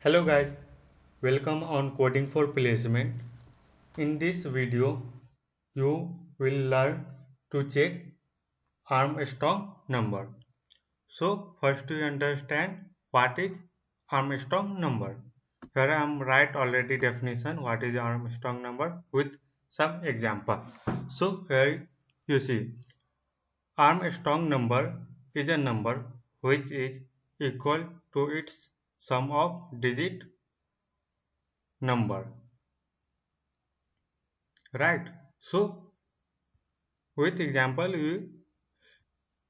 Hello guys, welcome on Coding for Placement. In this video, you will learn to check Armstrong number. So first you understand what is Armstrong number. Here I am write already definition what is Armstrong number with some example. So here you see Armstrong number is a number which is equal to its sum of digit number, right? So with example we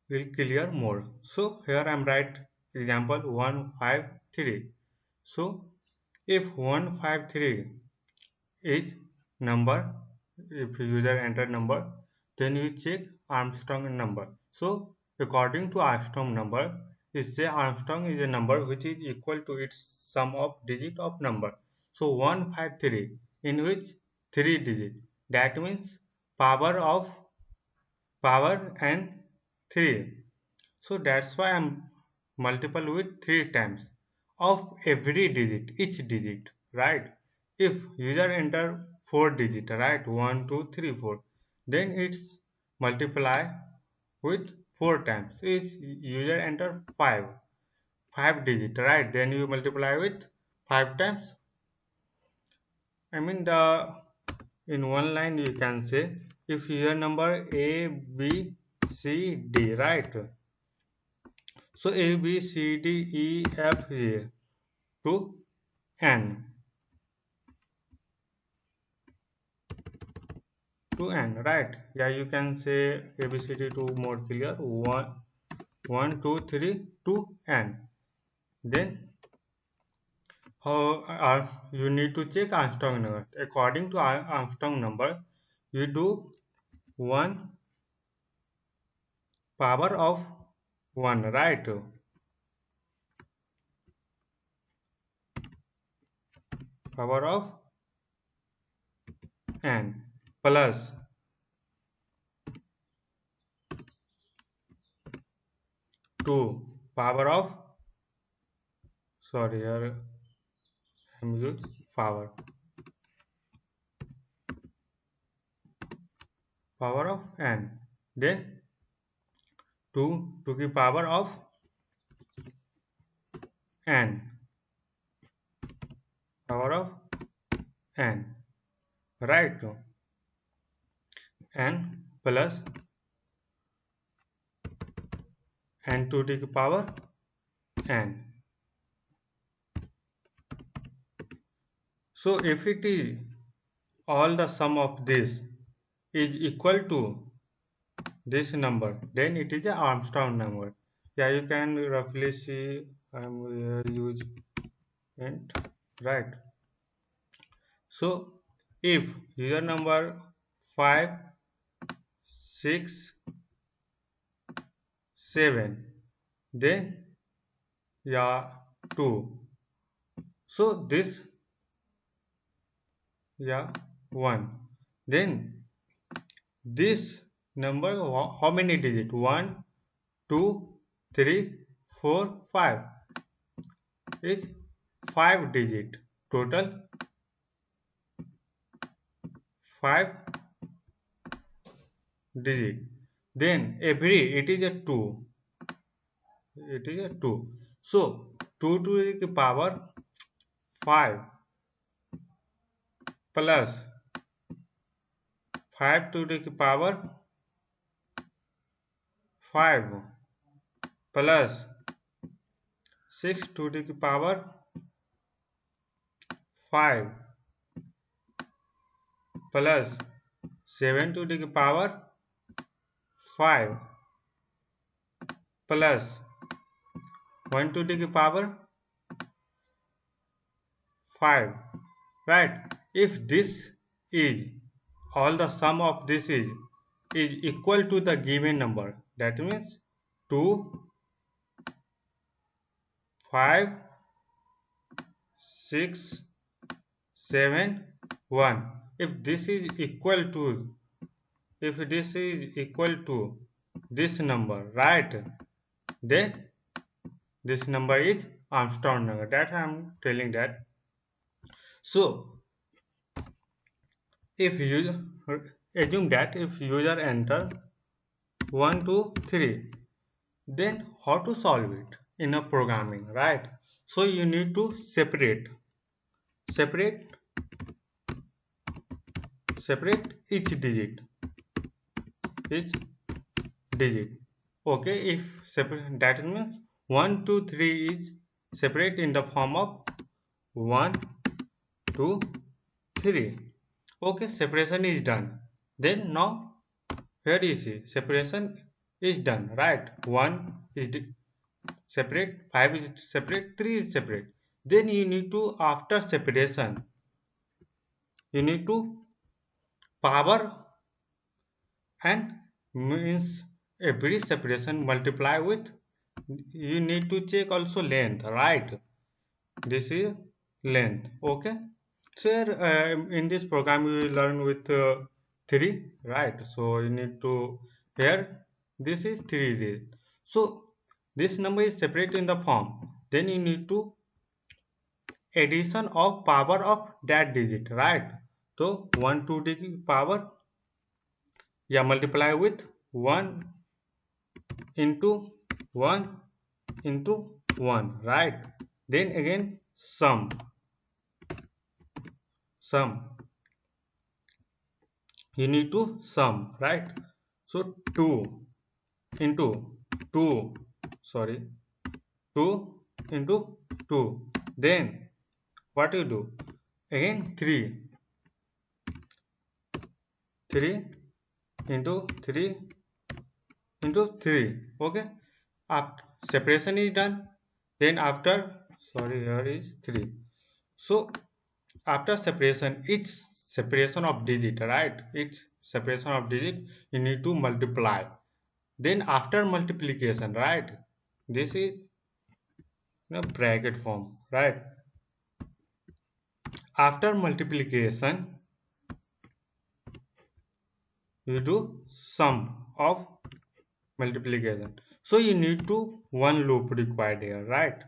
will clear more. So here I am write example 153. So if 153 is number, if user enter number, then you check Armstrong number. So according to Armstrong number, it say Armstrong is a number which is equal to its sum of digit of number. So 153 in which 3 digit, that means power of power and 3. So that's why I'm multiple with 3 times of every digit, each digit, right? If user enter 4 digit, right? 1, 2, 3, 4, then it's multiply with 4 times. If user enter 5 digit, right? Then you multiply with 5 times. I mean the in one line you can say if user number A, B, C, D, right? So A, B, C, D, E, F, G to N. To N, right? Yeah, you can say A, B, C, D to more clear. 1, 2, 3 to N. Then how you need to check Armstrong number. According to Armstrong number, you do 1 power of 1, right? Power of N plus 2 power of, sorry here I'm use power of N, then 2 to the power of N, power of N, right? N plus N to the power N. So if it is all the sum of this is equal to this number, then it is a Armstrong number. Yeah, you can roughly see I'm use int, right? So if user number 5, 6, 7, then yeah 2. So this yeah 1. Then this number how many digit? 1, 2, 3, 4, 5 is 5 digit. Total 5 digit. Then every it is a 2. It is a 2. So 2 to the power 5 plus 5 to the power 5 plus 6 to the power 5 plus 7 to the power 5 plus 1 to the power 5, right? If this is all the sum of this is equal to the given number, that means 2, 5, 6, 7, 1. If this is equal to this number, right, then this number is Armstrong Nagar. That I am telling that. So if you assume that if user enter 1 2 3, then how to solve it in a programming, right? So you need to separate separate each digit. Okay, if separate, that means 1 2 3 is separate in the form of 1 2 3. Okay, separation is done. Then now here you see separation is done, right? 1 is separate, 5 is separate, 3 is separate. Then you need to, after separation, you need to power, and means every separation multiply with, you need to check also length, right? This is length. Okay, so here, in this program we will learn with 3, right? So you need to, here this is 3, so this number is separate in the form, then you need to addition of power of that digit, right? So 1 2 digit power, yeah, multiply with 1 into 1 into 1, right? Then again sum, you need to sum, right? So 2 into 2, sorry, 2 into 2, then what you do, again 3 into 3 into 3. Okay, after separation is done, then after, sorry, here is 3. So after separation, each separation of digit, right, each separation of digit you need to multiply. Then after multiplication, right, this is in a bracket form, right? After multiplication you do sum of multiplication. So you need to one loop required here, right?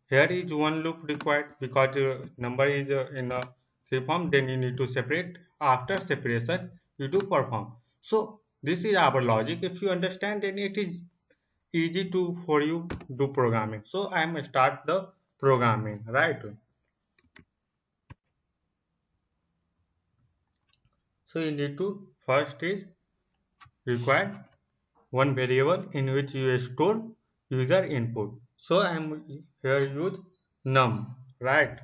Here is one loop required because number is in a three form, then you need to separate. After separation you do perform. So this is our logic. If you understand, then it is easy to for you do programming. So I am start the programming, right? So you need to first is required one variable in which you store user input. So I am here use num, right?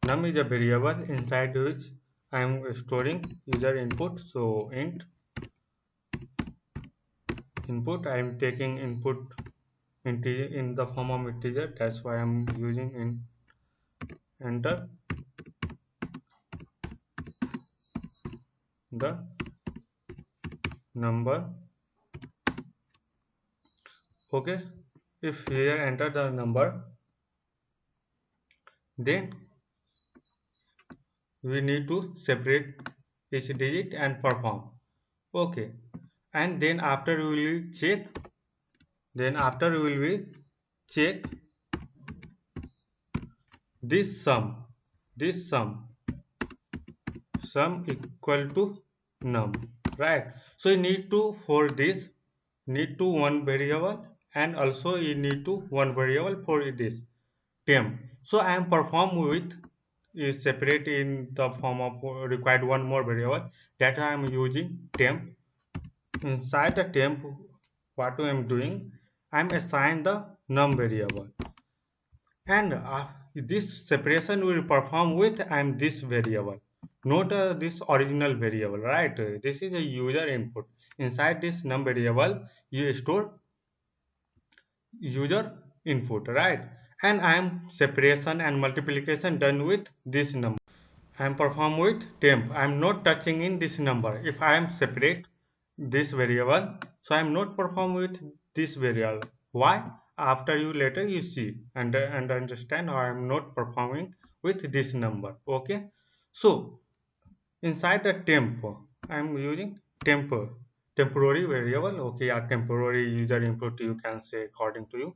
Num is a variable inside which I am storing user input. So int input, I am taking input integer in the form of integer. That's why I am using in enter the number. Okay, if here enter the number, then we need to separate each digit and perform. Okay, and then after we will check, then after we will check this sum equal to num, right? So you need to, for this need to one variable, and also you need to one variable for this temp. So I am perform with is separate in the form of required one more variable, that I am using temp. Inside the temp, what I am doing, I am assign the num variable, and this separation will perform with and this variable, not this original variable, right? This is a user input. Inside this num variable you store user input, right? And I am separation and multiplication done with this number. I am perform with temp. I am not touching in this number. If I am separate this variable, so I am not perform with this variable. Why? After you later you see and understand I am not performing with this number. Okay, so inside the temp I am using temporary variable. Okay, a temporary user input you can say according to you.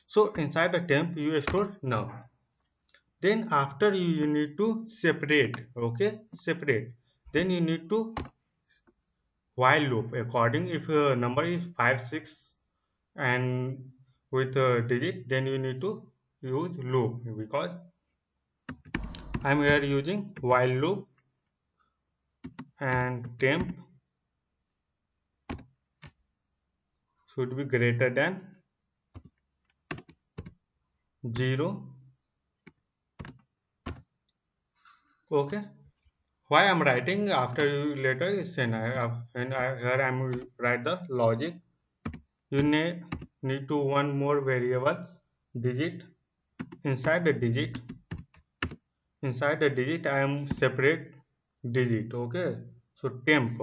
So inside the temp you store num. Then after you need to separate, okay, separate. Then you need to while loop according if number is 5 6 and with a digit, then you need to use loop because I'm here using while loop and temp should be greater than 0. Okay, why I'm writing after you later is here I'm write the logic. You need to one more variable digit. Inside the digit I am separate digit. Okay, so temp,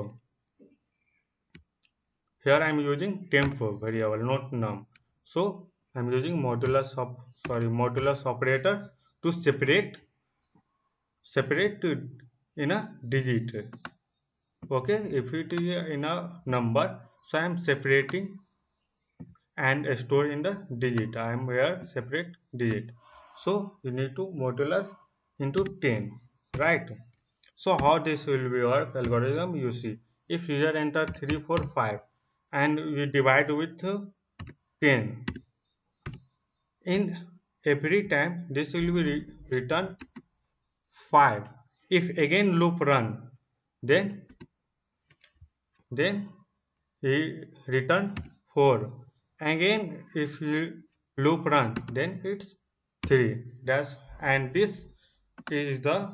here I am using temp variable, not num. So I am using modulus operator to separate in a digit. Okay, if it is in a number, so I am separating and store in the digit. I am here separate digit. So you need to modulus into 10, right? So how this will be work algorithm, you see, if user enter 3 4 5 and we divide with 10, in every time this will be return 5. If again loop run, then he return 4. Again if you loop run, then it's 3. That's and this is the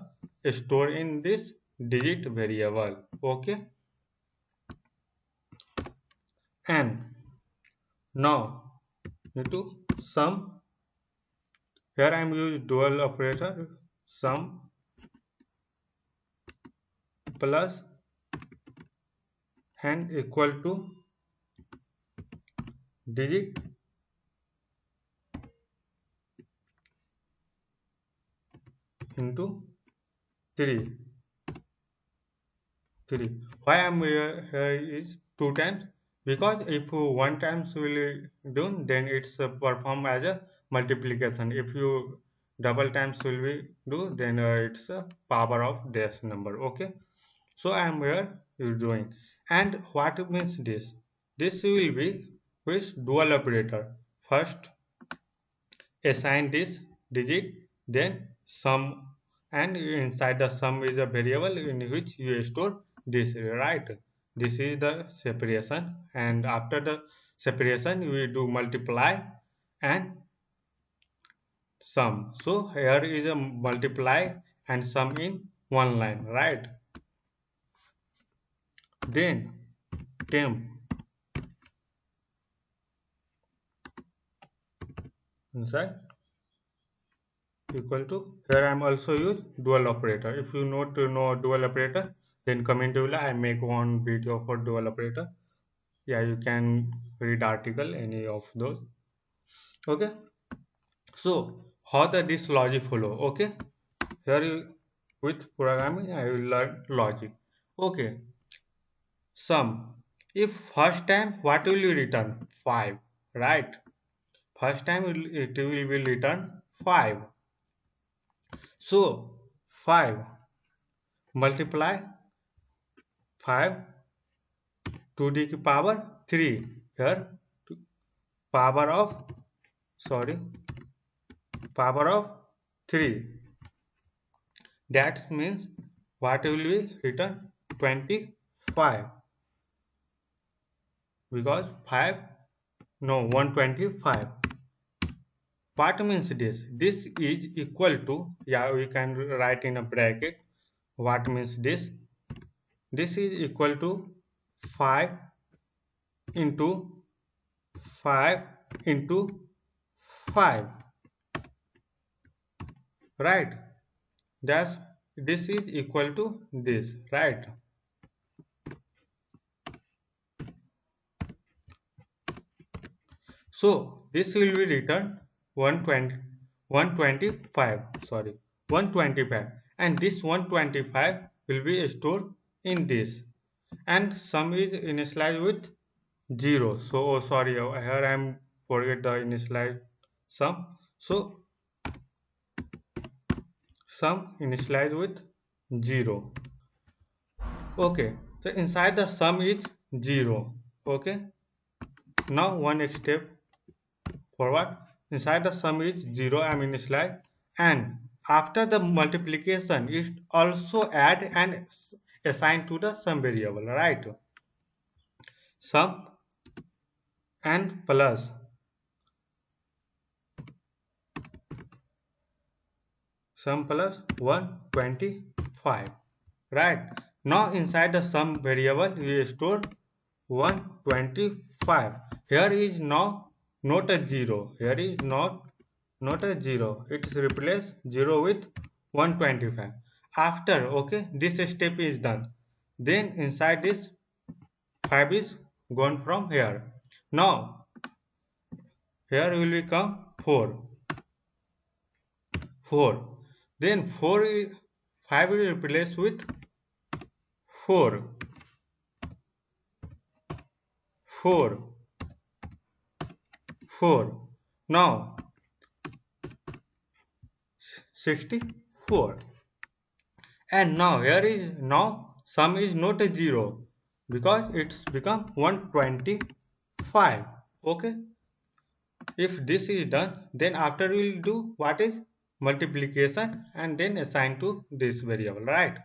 store in this digit variable. Okay, and now need to sum. Here I am use dual operator, sum plus and equal to digit into 3. Why I am here is 2 times, because if one times will do, then it's perform as a multiplication. If you double times will be do, then it's a power of this number. Okay, so I am here doing. And what means this? This will be with dual operator. First assign this digit, then sum, and inside the sum is a variable in which you store this, right? This is the separation, and after the separation we do multiply and sum. So here is a multiply and sum in one line, right? Then temp inside equal to, here I am also use dual operator. If you not to know dual operator, then comment below. I make one video for dual operator. Yeah, you can read article any of those. Okay, so how the this logic follow? Okay, here with programming I will learn logic. Okay, sum. If first time, what will you return? 5, right? First time it will be return 5. So 5 multiply 5 to the power 3. Here power of, sorry, power of 3. That means what will be written? 25, because 5, no, 125. What means this? This is equal to, yeah, we can write in a bracket. What means this? This is equal to 5 into 5 into 5, right? That's, this is equal to this, right? So this will be written 120, 125, sorry, 125, and this 125 will be stored in this, and sum is initialized with 0. So oh, sorry, here I am forget the initialize sum. So sum initialize with 0. Okay, so inside the sum is 0. Okay, now one step forward. Inside the sum is 0, I am initialize, and after the multiplication is also add and assign to the sum variable, right? Sum and plus sum plus 125, right? Now inside the sum variable we store 125. Here is now not a 0. Here is not a 0. It is replace 0 with 125. After, okay, this step is done. Then inside this 5 is gone from here. Now here will become 4. 4. Then 5 will replace with 4. 4. 4. Now 64. And now here is now sum is not a 0 because it's become 125. Okay, if this is done, then after we'll do what is multiplication and then assign to this variable, right?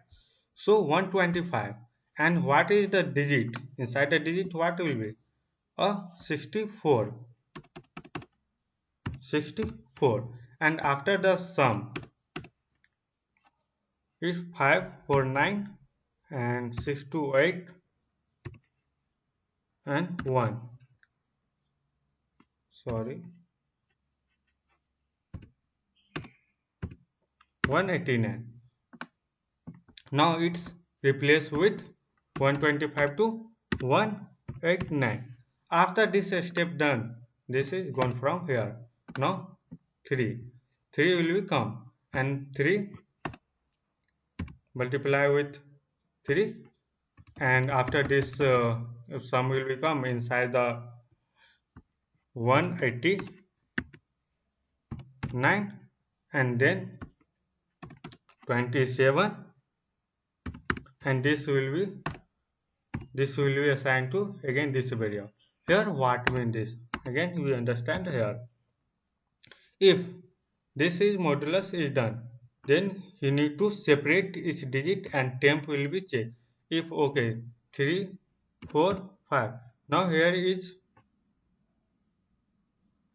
So 125, and what is the digit inside the digit? What will be a 64. 64, and after the sum is 549 and 628 and 1, sorry, 189. Now it's replaced with 125 to 189. After this step done, this is gone from here. Now 3 will become, and 3 multiply with 3, and after this sum will become inside the 189, and then 27, and this will be assigned to again this variable. Here what mean this? Again we understand here. If this is modulus is done, then you need to separate each digit and temp will be checked. If okay, 3, 4, 5. Now here is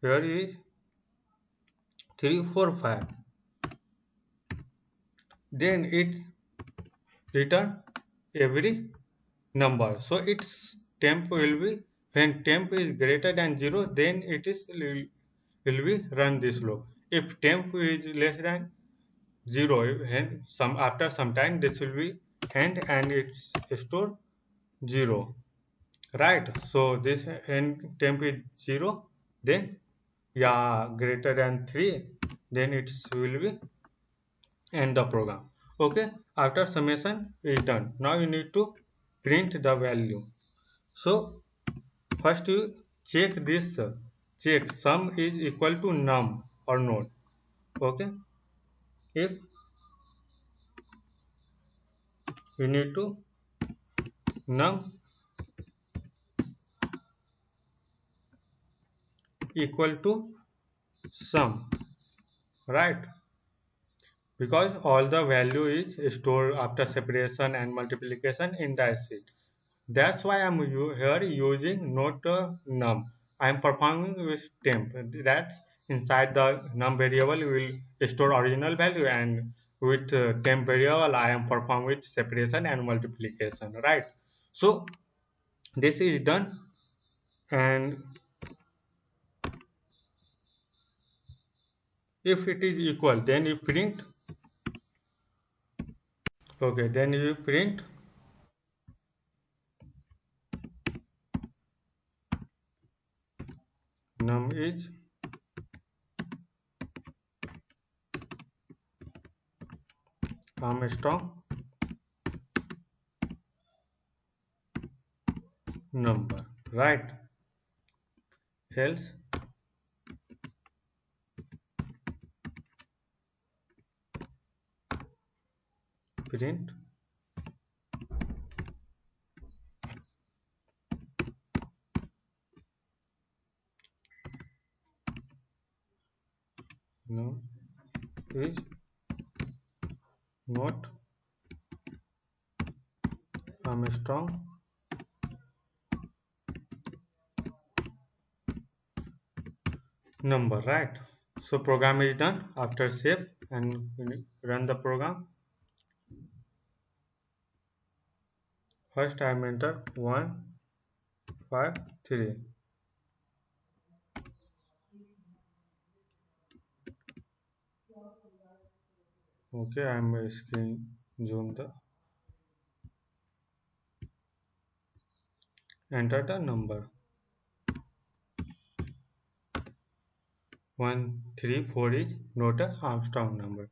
3, 4, 5. Then it return every number. So its temp will be, when temp is greater than 0, then it is will be run this loop. If temp is less than 0, and after some time this will be end and it's store 0, right? So this end temp is 0, then yeah, greater than 3, then it will be end the program. Okay, after summation is done, now you need to print the value. So first you check this, check sum is equal to num or not. Okay, if you need to num equal to sum, right? Because all the value is stored after separation and multiplication in the sheet. That's why I'm here using not num. I'm performing with temp. That's inside the num variable will store original value, and with temp variable I am performing with separation and multiplication, right? So this is done, and if it is equal, then you print. Okay, then you print num is Armstrong number, right? Else print no is not Armstrong number, right? So program is done. After save and run the program, first I am enter 153. Okay, I am screen zoom the enter the number 134 is not a Armstrong number.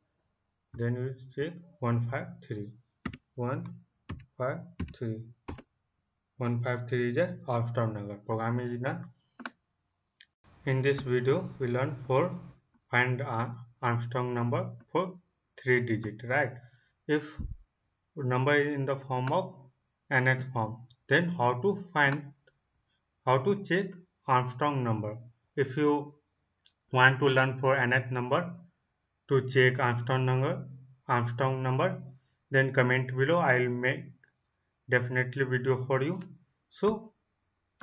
Then we check 153. 153. 153 is a Armstrong number. Program is done. In this video, we learn for find Armstrong number for 3 digit, right? If number is in the form of nth form, then how to check Armstrong number? If you want to learn for nth number to check Armstrong number, then comment below. I'll make definitely video for you. So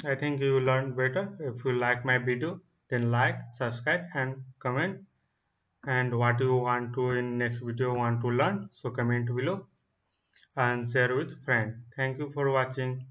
I think you learned better. If you like my video, then like, subscribe and comment. And what you want to in next video want to learn, so comment below and share with friend. Thank you for watching.